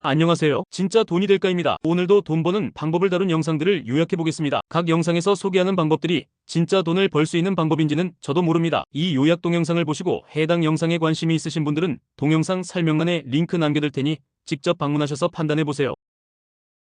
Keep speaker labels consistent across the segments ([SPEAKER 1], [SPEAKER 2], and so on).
[SPEAKER 1] 안녕하세요. 진짜 돈이 될까입니다. 오늘도 돈 버는 방법을 다룬 영상들을 요약해 보겠습니다. 각 영상에서 소개하는 방법들이 진짜 돈을 벌 수 있는 방법인지는 저도 모릅니다. 이 요약 동영상을 보시고 해당 영상에 관심이 있으신 분들은 동영상 설명란에 링크 남겨둘 테니 직접 방문하셔서 판단해 보세요.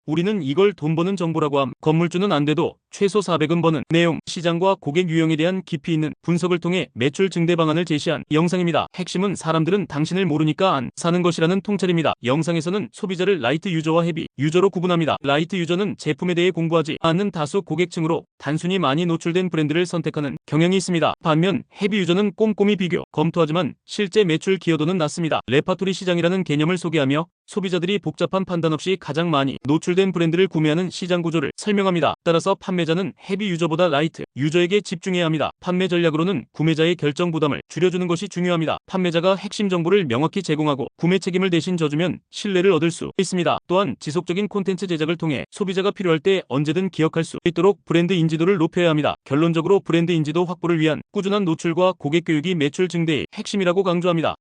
[SPEAKER 1] 우리는 이걸 돈 버는 정보라고 함. 건물주는 안 돼도 최소 400은 버는 내용, 시장과 고객 유형에 대한 깊이 있는 분석을 통해 매출 증대 방안을 제시한 영상입니다. 핵심은 사람들은 당신을 모르니까 안 사는 것이라는 통찰입니다. 영상에서는 소비자를 라이트 유저와 헤비 유저로 구분합니다. 라이트 유저는 제품에 대해 공부하지 않는 다수 고객층으로 단순히 많이 노출된 브랜드를 선택하는 경향이 있습니다. 반면 헤비 유저는 꼼꼼히 비교, 검토하지만 실제 매출 기여도는 낮습니다. 레파토리 시장이라는 개념을 소개하며 소비자들이 복잡한 판단 없이 가장 많이 노출된 브랜드를 구매하는 시장 구조를 설명합니다. 따라서 판매자는 헤비 유저보다 라이트 유저에게 집중해야 합니다. 판매 전략으로는 구매자의 결정 부담을 줄여주는 것이 중요합니다. 판매자가 핵심 정보를 명확히 제공하고 구매 책임을 대신 져주면 신뢰를 얻을 수 있습니다. 또한 지속적인 콘텐츠 제작을 통해 소비자가 필요할 때 언제든 기억할 수 있도록 브랜드 인지도를 높여야 합니다. 결론적으로 브랜드 인지도 확보를 위한 꾸준한 노출과 고객 교육이 매출 증대의 핵심이라고 강조합니다.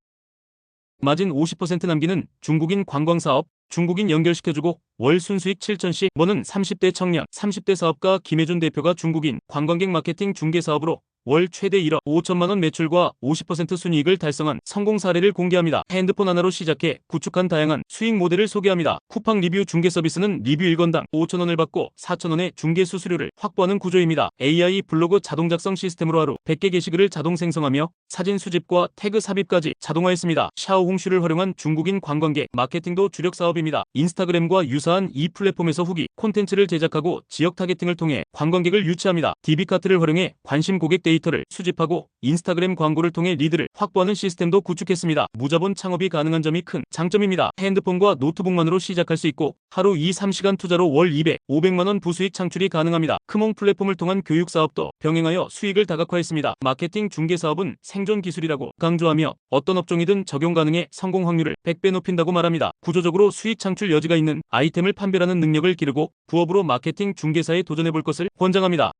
[SPEAKER 1] 마진 50% 남기는 중국인 관광사업, 중국인 연결시켜주고 월 순수익 7천씩 버는 30대 청년, 30대 사업가 김혜준 대표가 중국인 관광객 마케팅 중개사업으로 월 최대 1억 5천만원 매출과 50% 순이익을 달성한 성공 사례를 공개합니다. 핸드폰 하나로 시작해 구축한 다양한 수익 모델을 소개합니다. 쿠팡 리뷰 중개 서비스는 리뷰 1건당 5천원을 받고 4천원의 중개 수수료를 확보하는 구조입니다. AI 블로그 자동 작성 시스템으로 하루 100개 게시글을 자동 생성하며 사진 수집과 태그 삽입까지 자동화했습니다. 샤오홍슈를 활용한 중국인 관광객 마케팅도 주력 사업입니다. 인스타그램과 유사한 이 플랫폼에서 후기 콘텐츠를 제작하고 지역 타겟팅을 통해 관광객을 유치합니다. DB카트를 활용해 관심 고객 데이터를 수집하고 인스타그램 광고를 통해 리드를 확보하는 시스템도 구축했습니다. 무자본 창업이 가능한 점이 큰 장점입니다. 핸드폰과 노트북만으로 시작할 수 있고 하루 2-3시간 투자로 월 200, 500만원 부수익 창출이 가능합니다. 크몽 플랫폼을 통한 교육 사업도 병행하여 수익을 다각화했습니다. 마케팅 중개 사업은 생존 기술이라고 강조하며 어떤 업종이든 적용 가능해 성공 확률을 100배 높인다고 말합니다. 구조적으로 수익 창출 여지가 있는 아이템을 판별하는 능력을 기르고 부업으로 마케팅 중개사에 도전해볼 것을 권장합니다.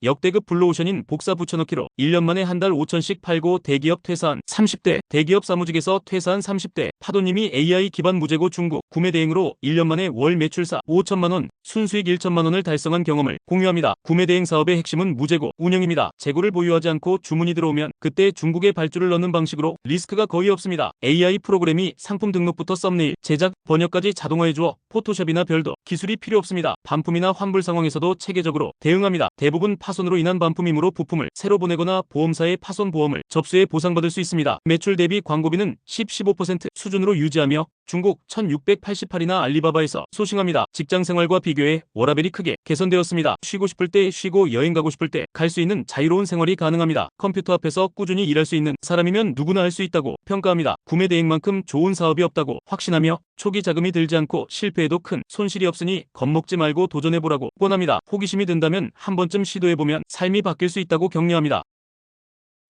[SPEAKER 1] 역대급 블루오션인 복사 붙여넣기로 1년 만에 한 달 5천씩 팔고 대기업 퇴사한 30대, 대기업 사무직에서 퇴사한 30대, 파도님이 AI 기반 무재고 중국 구매 대행으로 1년 만에 월 매출사 5천만원, 순수익 1천만원을 달성한 경험을 공유합니다. 구매 대행 사업의 핵심은 무재고 운영입니다. 재고를 보유하지 않고 주문이 들어오면 그때 중국에 발주를 넣는 방식으로 리스크가 거의 없습니다. AI 프로그램이 상품 등록부터 썸네일, 제작, 번역까지 자동화해주어 포토샵이나 별도 기술이 필요 없습니다. 반품이나 환불 상황에서도 체계적으로 대응합니다. 대부분 파손으로 인한 반품이므로 부품을 새로 보내거나 보험사의 파손 보험을 접수해 보상받을 수 있습니다. 매출 대비 광고비는 10-15% 수준으로 유지하며 중국 1688이나 알리바바에서 소싱합니다. 직장 생활과 비교해 워라밸이 크게 개선되었습니다. 쉬고 싶을 때 쉬고 여행 가고 싶을 때 갈 수 있는 자유로운 생활이 가능합니다. 컴퓨터 앞에서 꾸준히 일할 수 있는 사람이면 누구나 할 수 있다고 평가합니다. 구매 대행만큼 좋은 사업이 없다고 확신하며 초기 자금이 들지 않고 실패해도 큰 손실이 없으니 겁먹지 말고 도전해보라고 권합니다. 호기심이 든다면 한 번쯤 시도해보면 삶이 바뀔 수 있다고 격려합니다.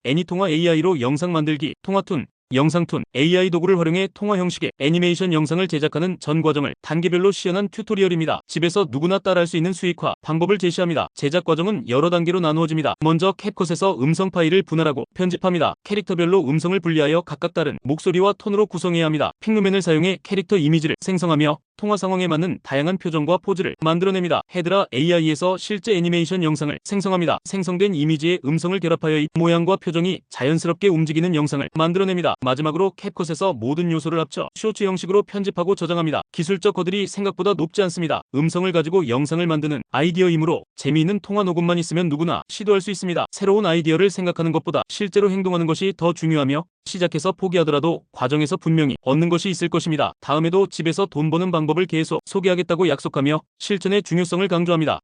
[SPEAKER 1] 애니통화 AI로 영상 만들기, 통화툰, 영상툰, AI 도구를 활용해 통화 형식의 애니메이션 영상을 제작하는 전 과정을 단계별로 시연한 튜토리얼입니다. 집에서 누구나 따라할 수 있는 수익화 방법을 제시합니다. 제작 과정은 여러 단계로 나누어집니다. 먼저 캡컷에서 음성 파일을 분할하고 편집합니다. 캐릭터별로 음성을 분리하여 각각 다른 목소리와 톤으로 구성해야 합니다. 픽루맨을 사용해 캐릭터 이미지를 생성하며 통화 상황에 맞는 다양한 표정과 포즈를 만들어냅니다. 헤드라 AI에서 실제 애니메이션 영상을 생성합니다. 생성된 이미지에 음성을 결합하여 이 모양과 표정이 자연스럽게 움직이는 영상을 만들어냅니다. 마지막으로 캡컷에서 모든 요소를 합쳐 쇼츠 형식으로 편집하고 저장합니다. 기술적 허들이 생각보다 높지 않습니다. 음성을 가지고 영상을 만드는 아이디어이므로 재미있는 통화 녹음만 있으면 누구나 시도할 수 있습니다. 새로운 아이디어를 생각하는 것보다 실제로 행동하는 것이 더 중요하며 시작해서 포기하더라도 과정에서 분명히 얻는 것이 있을 것입니다. 다음에도 집에서 돈 버는 방법을 계속 소개하겠다고 약속하며 실천의 중요성을 강조합니다.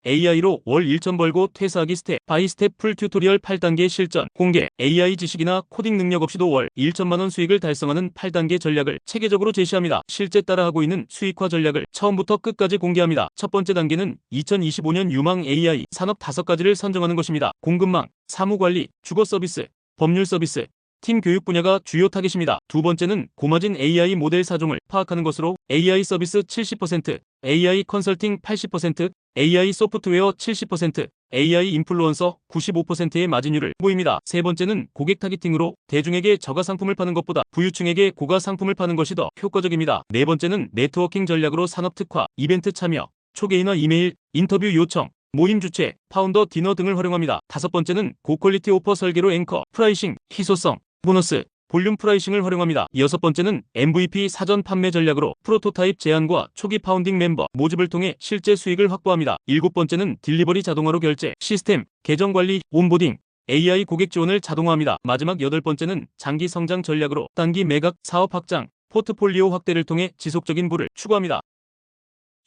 [SPEAKER 1] AI로 월 1천 벌고 퇴사하기 스텝 바이 스텝 풀 튜토리얼 8단계 실전 공개 AI 지식이나 코딩 능력 없이도 월 1천만원 수익을 달성하는 8단계 전략을 체계적으로 제시합니다. 실제 따라하고 있는 수익화 전략을 처음부터 끝까지 공개합니다. 첫 번째 단계는 2025년 유망 AI 산업 5가지를 선정하는 것입니다. 공급망, 사무관리, 주거 서비스, 법률 서비스, 팀 교육 분야가 주요 타겟입니다. 두 번째는 고마진 AI 모델 사종을 파악하는 것으로 AI 서비스 70%, AI 컨설팅 80%, AI 소프트웨어 70%, AI 인플루언서 95%의 마진율을 보입니다. 세 번째는 고객 타깃팅으로 대중에게 저가 상품을 파는 것보다 부유층에게 고가 상품을 파는 것이 더 효과적입니다. 네 번째는 네트워킹 전략으로 산업 특화, 이벤트 참여, 초개인화 이메일, 인터뷰 요청, 모임 주최, 파운더 디너 등을 활용합니다. 다섯 번째는 고퀄리티 오퍼 설계로 앵커, 프라이싱, 희소성, 보너스, 볼륨 프라이싱을 활용합니다. 여섯 번째는 MVP 사전 판매 전략으로 프로토타입 제안과 초기 파운딩 멤버 모집을 통해 실제 수익을 확보합니다. 일곱 번째는 딜리버리 자동화로 결제, 시스템, 계정 관리, 온보딩, AI 고객 지원을 자동화합니다. 마지막 여덟 번째는 장기 성장 전략으로 단기 매각, 사업 확장, 포트폴리오 확대를 통해 지속적인 부를 추구합니다.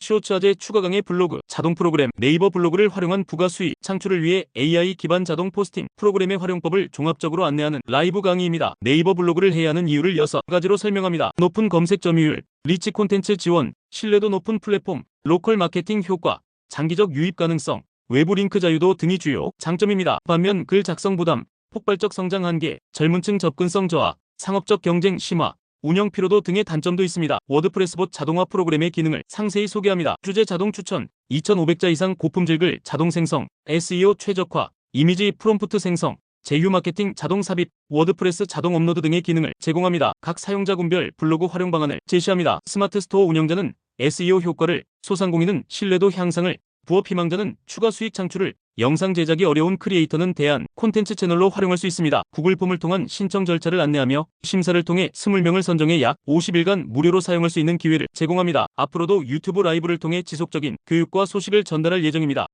[SPEAKER 1] 쇼츠화제 추가 강의 블로그, 자동 프로그램, 네이버 블로그를 활용한 부가 수익 창출을 위해 AI 기반 자동 포스팅 프로그램의 활용법을 종합적으로 안내하는 라이브 강의입니다. 네이버 블로그를 해야 하는 이유를 6가지로 설명합니다. 높은 검색 점유율, 리치 콘텐츠 지원, 신뢰도 높은 플랫폼, 로컬 마케팅 효과, 장기적 유입 가능성, 외부 링크 자유도 등이 주요 장점입니다. 반면 글 작성 부담, 폭발적 성장 한계, 젊은층 접근성 저하, 상업적 경쟁 심화, 운영 피로도 등의 단점도 있습니다. 워드프레스봇 자동화 프로그램의 기능을 상세히 소개합니다. 주제 자동 추천, 2500자 이상 고품질 글 자동 생성, SEO 최적화, 이미지 프롬프트 생성, 제휴 마케팅 자동 삽입, 워드프레스 자동 업로드 등의 기능을 제공합니다. 각 사용자군별 블로그 활용 방안을 제시합니다. 스마트 스토어 운영자는 SEO 효과를, 소상공인은 신뢰도 향상을, 부업 희망자는 추가 수익 창출을, 영상 제작이 어려운 크리에이터는 대안, 콘텐츠 채널로 활용할 수 있습니다. 구글 폼을 통한 신청 절차를 안내하며 심사를 통해 20명을 선정해 약 50일간 무료로 사용할 수 있는 기회를 제공합니다. 앞으로도 유튜브 라이브를 통해 지속적인 교육과 소식을 전달할 예정입니다.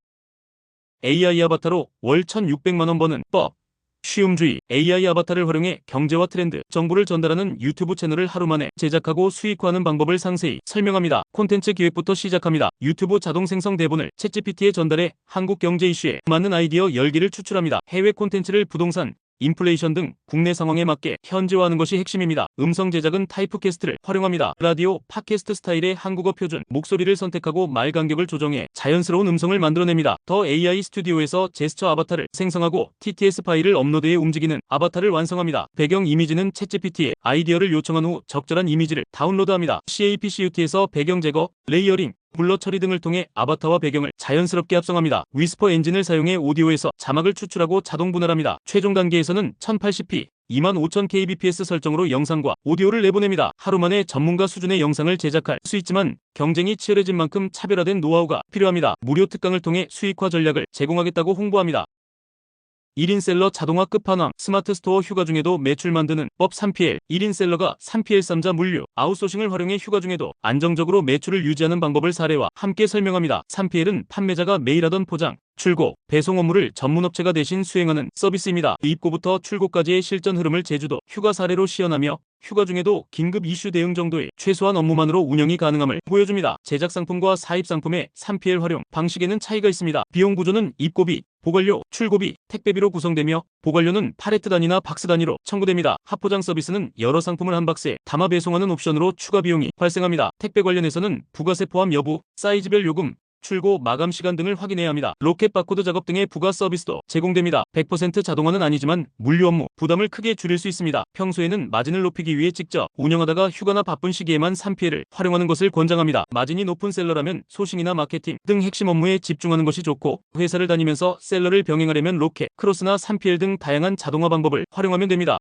[SPEAKER 1] AI 아바타로 월 1,600만원 버는 법. 쉬움주의, AI 아바타를 활용해 경제와 트렌드, 정보를 전달하는 유튜브 채널을 하루 만에 제작하고 수익화하는 방법을 상세히 설명합니다. 콘텐츠 기획부터 시작합니다. 유튜브 자동 생성 대본을 챗GPT에 전달해 한국 경제 이슈에 맞는 아이디어 10개를 추출합니다. 해외 콘텐츠를 부동산, 인플레이션 등 국내 상황에 맞게 현지화하는 것이 핵심입니다. 음성 제작은 타이프캐스트를 활용합니다. 라디오, 팟캐스트 스타일의 한국어 표준, 목소리를 선택하고 말 간격을 조정해 자연스러운 음성을 만들어냅니다. 더 AI 스튜디오에서 제스처 아바타를 생성하고 TTS 파일을 업로드해 움직이는 아바타를 완성합니다. 배경 이미지는 챗GPT에 아이디어를 요청한 후 적절한 이미지를 다운로드합니다. CAPCUT에서 배경 제거, 레이어링, 블러 처리 등을 통해 아바타와 배경을 자연스럽게 합성합니다. 위스퍼 엔진을 사용해 오디오에서 자막을 추출하고 자동 분할합니다. 최종 단계에서는 1080p, 25000kbps 설정으로 영상과 오디오를 내보냅니다. 하루 만에 전문가 수준의 영상을 제작할 수 있지만 경쟁이 치열해진 만큼 차별화된 노하우가 필요합니다. 무료 특강을 통해 수익화 전략을 제공하겠다고 홍보합니다. 1인 셀러 자동화 끝판왕, 스마트 스토어 휴가 중에도 매출 만드는 법 3PL, 1인 셀러가 3PL 3자 물류, 아웃소싱을 활용해 휴가 중에도 안정적으로 매출을 유지하는 방법을 사례와 함께 설명합니다. 3PL은 판매자가 매일 하던 포장, 출고, 배송 업무를 전문업체가 대신 수행하는 서비스입니다. 입고부터 출고까지의 실전 흐름을 제주도 휴가 사례로 시연하며 휴가 중에도 긴급 이슈 대응 정도의 최소한 업무만으로 운영이 가능함을 보여줍니다. 제작 상품과 사입 상품의 3PL 활용 방식에는 차이가 있습니다. 비용 구조는 입고비, 보관료, 출고비, 택배비로 구성되며 보관료는 팔레트 단위나 박스 단위로 청구됩니다. 합포장 서비스는 여러 상품을 한 박스에 담아 배송하는 옵션으로 추가 비용이 발생합니다. 택배 관련해서는 부가세 포함 여부, 사이즈별 요금, 출고 마감 시간 등을 확인해야 합니다. 로켓 바코드 작업 등의 부가 서비스도 제공됩니다. 100% 자동화는 아니지만 물류 업무 부담을 크게 줄일 수 있습니다. 평소에는 마진을 높이기 위해 직접 운영하다가 휴가나 바쁜 시기에만 3PL을 활용하는 것을 권장합니다. 마진이 높은 셀러라면 소싱이나 마케팅 등 핵심 업무에 집중하는 것이 좋고, 회사를 다니면서 셀러를 병행하려면 로켓, 크로스나 3PL 등 다양한 자동화 방법을 활용하면 됩니다.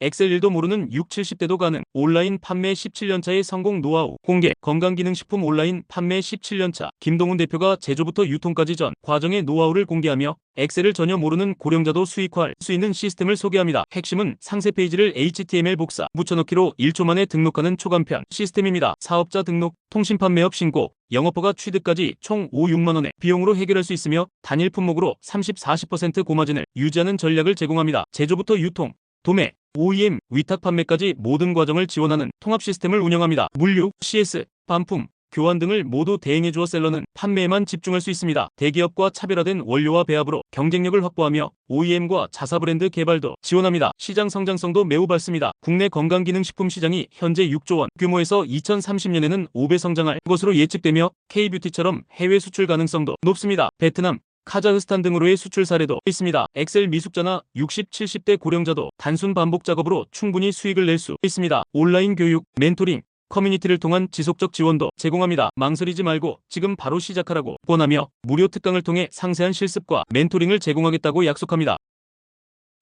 [SPEAKER 1] 엑셀 1도 모르는 6, 70대도 가능. 온라인 판매 17년차의 성공 노하우 공개. 건강기능식품 온라인 판매 17년차 김동훈 대표가 제조부터 유통까지 전 과정의 노하우를 공개하며 엑셀을 전혀 모르는 고령자도 수익화할 수 있는 시스템을 소개합니다. 핵심은 상세 페이지를 HTML 복사, 붙여넣기로 1초 만에 등록하는 초간편 시스템입니다. 사업자 등록, 통신 판매업 신고, 영업허가 취득까지 총 5, 6만원의 비용으로 해결할 수 있으며 단일 품목으로 30, 40% 고마진을 유지하는 전략을 제공합니다. 제조부터 유통, 도매, OEM, 위탁 판매까지 모든 과정을 지원하는 통합 시스템을 운영합니다. 물류, CS, 반품, 교환 등을 모두 대행해주어 셀러는 판매에만 집중할 수 있습니다. 대기업과 차별화된 원료와 배합으로 경쟁력을 확보하며 OEM과 자사 브랜드 개발도 지원합니다. 시장 성장성도 매우 밝습니다. 국내 건강기능식품 시장이 현재 6조 원 규모에서 2030년에는 5배 성장할 것으로 예측되며 K뷰티처럼 해외 수출 가능성도 높습니다. 베트남, 카자흐스탄 등으로의 수출 사례도 있습니다. 엑셀 미숙자나 60, 70대 고령자도 단순 반복 작업으로 충분히 수익을 낼 수 있습니다. 온라인 교육, 멘토링, 커뮤니티를 통한 지속적 지원도 제공합니다. 망설이지 말고 지금 바로 시작하라고 권하며 무료 특강을 통해 상세한 실습과 멘토링을 제공하겠다고 약속합니다.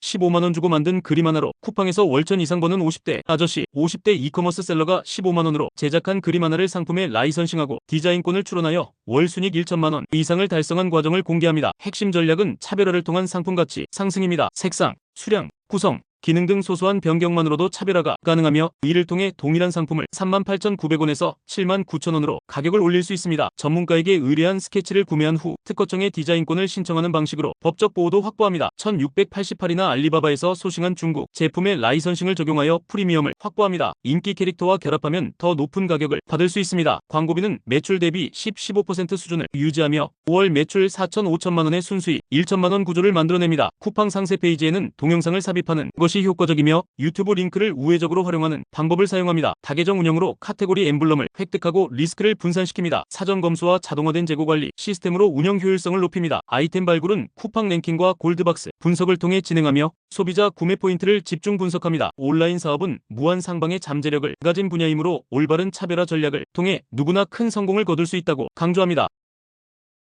[SPEAKER 1] 15만원 주고 만든 그림 하나로 쿠팡에서 월천 이상 버는 50대 아저씨 50대 이커머스 셀러가 15만원으로 제작한 그림 하나를 상품에 라이선싱하고 디자인권을 출원하여 월 순익 1천만원 이상을 달성한 과정을 공개합니다. 핵심 전략은 차별화를 통한 상품 가치 상승입니다. 색상, 수량, 구성, 기능 등 소소한 변경만으로도 차별화가 가능하며 이를 통해 동일한 상품을 38,900원에서 79,000원으로 가격을 올릴 수 있습니다. 전문가에게 의뢰한 스케치를 구매한 후 특허청에 디자인권을 신청하는 방식으로 법적 보호도 확보합니다. 1688이나 알리바바에서 소싱한 중국 제품의 라이선싱을 적용하여 프리미엄을 확보합니다. 인기 캐릭터와 결합하면 더 높은 가격을 받을 수 있습니다. 광고비는 매출 대비 10-15% 수준을 유지하며 5월 매출 4,5천만원의 순수익 1천만원 구조를 만들어냅니다. 쿠팡 상세 페이지에는 동영상을 삽입하는 것이 효과적이며 유튜브 링크를 우회적으로 활용하는 방법을 사용합니다. 다계정 운영으로 카테고리 엠블럼을 획득하고 리스크를 분산시킵니다. 사전 검수와 자동화된 재고 관리 시스템으로 운영 효율성을 높입니다. 아이템 발굴은 쿠팡 랭킹과 골드박스 분석을 통해 진행하며 소비자 구매 포인트를 집중 분석합니다. 온라인 사업은 무한 상방의 잠재력을 가진 분야이므로 올바른 차별화 전략을 통해 누구나 큰 성공을 거둘 수 있다고 강조합니다.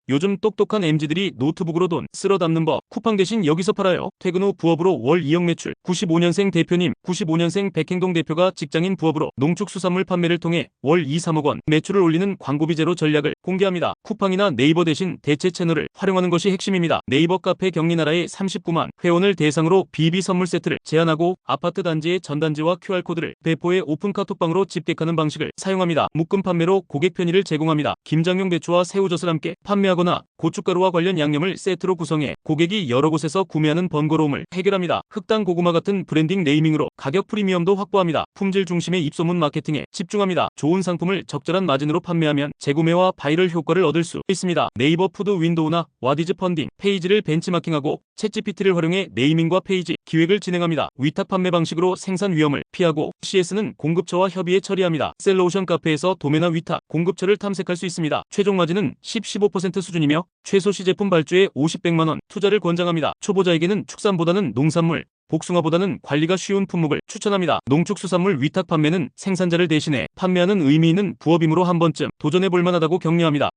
[SPEAKER 1] 요즘 똑똑한 MZ들이 노트북으로 돈 쓸어 담는 법 쿠팡 대신 여기서 팔아요. 퇴근 후 부업으로 월 2억 매출 95년생 대표님 95년생 백행동 대표가 직장인 부업으로 농축수산물 판매를 통해 월 2-3억 원 매출을 올리는 광고비 제로 전략을 공개합니다. 쿠팡이나 네이버 대신 대체 채널을 활용하는 것이 핵심입니다. 네이버 카페 경리나라에 39만 회원을 대상으로 비비 선물 세트를 제안하고 아파트 단지의 전단지와 QR코드를 배포해 오픈 카톡방으로 집객하는 방식을 사용합니다. 묶음 판매로 고객 편의를 제공합니다. 김장용 배추와 새우젓을 함께 판매하거나 고춧가루와 관련 양념을 세트로 구성해 고객이 여러 곳에서 구매하는 번거로움을 해결합니다. 흑당 고구마 같은 브랜딩 네이밍으로 가격 프리미엄도 확보합니다. 품질 중심의 입소문 마케팅에 집중합니다. 좋은 상품을 적절한 마진으로 판매하면 재구매와 바이럴 효과를 얻을 수 있습니다. 네이버 푸드 윈도우나 와디즈 펀딩 페이지를 벤치마킹하고 챗GPT를 활용해 네이밍과 페이지 기획을 진행합니다. 위탁 판매 방식으로 생산 위험을 피하고 CS는 공급처와 협의해 처리합니다. 셀러오션 카페에서 도매나 위탁 공급처를 탐색할 수 있습니다. 최종 마진은 10-15% 수준이며 최소 시제품 발주에 50-100만원 투자를 권장합니다. 초보자에게는 축산보다는 농산물 복숭아보다는 관리가 쉬운 품목을 추천합니다. 농축수산물 위탁 판매는 생산자를 대신해 판매하는 의미 있는 부업이므로 한 번쯤 도전해볼 만하다고 격려합니다.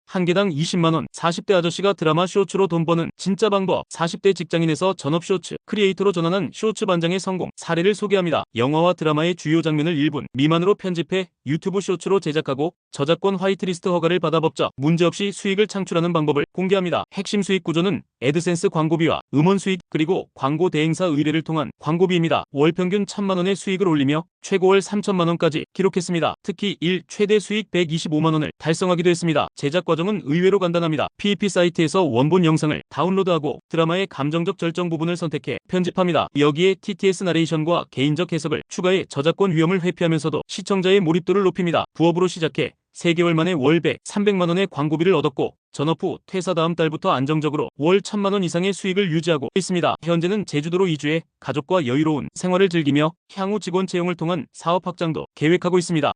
[SPEAKER 1] 한 개당 20만원 40대 아저씨가 드라마 쇼츠로 돈 버는 진짜 방법 40대 직장인에서 전업 쇼츠 크리에이터로 전환한 쇼츠 반장의 성공 사례를 소개합니다. 영화와 드라마의 주요 장면을 1분 미만으로 편집해 유튜브 쇼츠로 제작하고 저작권 화이트리스트 허가를 받아 법적 문제없이 수익을 창출하는 방법을 공개합니다. 핵심 수익 구조는 애드센스 광고비와 음원 수익 그리고 광고 대행사 의뢰를 통한 광고비입니다. 월 평균 1,000만원의 수익을 올리며 최고 월 3천만원까지 기록했습니다. 특히 1 최대 수익 125만원을 달성하기도 했습니다. 제작 과정은 의외로 간단합니다. PEP 사이트에서 원본 영상을 다운로드하고 드라마의 감정적 절정 부분을 선택해 편집합니다. 여기에 TTS 나레이션과 개인적 해석을 추가해 저작권 위험을 회피하면서도 시청자의 몰입도를 높입니다. 부업으로 시작해 3개월 만에 월 100, 300만원의 광고비를 얻었고 전업 후 퇴사 다음 달부터 안정적으로 월 1,000만원 이상의 수익을 유지하고 있습니다. 현재는 제주도로 이주해 가족과 여유로운 생활을 즐기며 향후 직원 채용을 통한 사업 확장도 계획하고 있습니다.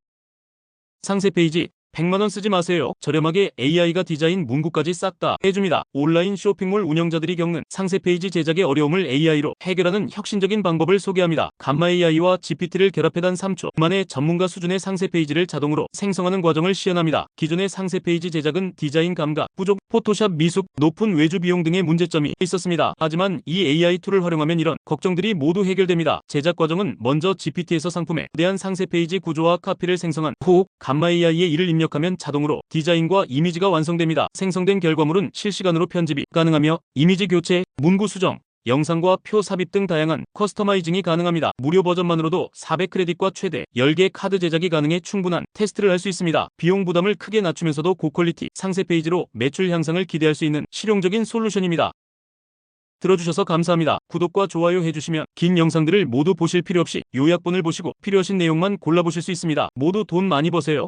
[SPEAKER 1] 상세 페이지 100만원 쓰지 마세요. 저렴하게 AI가 디자인 문구까지 싹 다 해줍니다. 온라인 쇼핑몰 운영자들이 겪는 상세 페이지 제작의 어려움을 AI로 해결하는 혁신적인 방법을 소개합니다. 감마 AI와 GPT를 결합해 단 3초 만에 전문가 수준의 상세 페이지를 자동으로 생성하는 과정을 시연합니다. 기존의 상세 페이지 제작은 디자인 감각 부족, 포토샵 미숙, 높은 외주 비용 등의 문제점이 있었습니다. 하지만 이 AI 툴을 활용하면 이런 걱정들이 모두 해결됩니다. 제작 과정은 먼저 GPT에서 상품에 대한 상세 페이지 구조와 카피를 생성한 후 감마 AI에 이를 입력하면 자동으로 디자인과 이미지가 완성됩니다. 생성된 결과물은 실시간으로 편집이 가능하며 이미지 교체, 문구 수정, 영상과 표 삽입 등 다양한 커스터마이징이 가능합니다. 무료 버전만으로도 400크레딧과 최대 10개 카드 제작이 가능해 충분한 테스트를 할 수 있습니다. 비용 부담을 크게 낮추면서도 고퀄리티 상세 페이지로 매출 향상을 기대할 수 있는 실용적인 솔루션입니다. 들어주셔서 감사합니다. 구독과 좋아요 해주시면 긴 영상들을 모두 보실 필요 없이 요약본을 보시고 필요하신 내용만 골라보실 수 있습니다. 모두 돈 많이 버세요.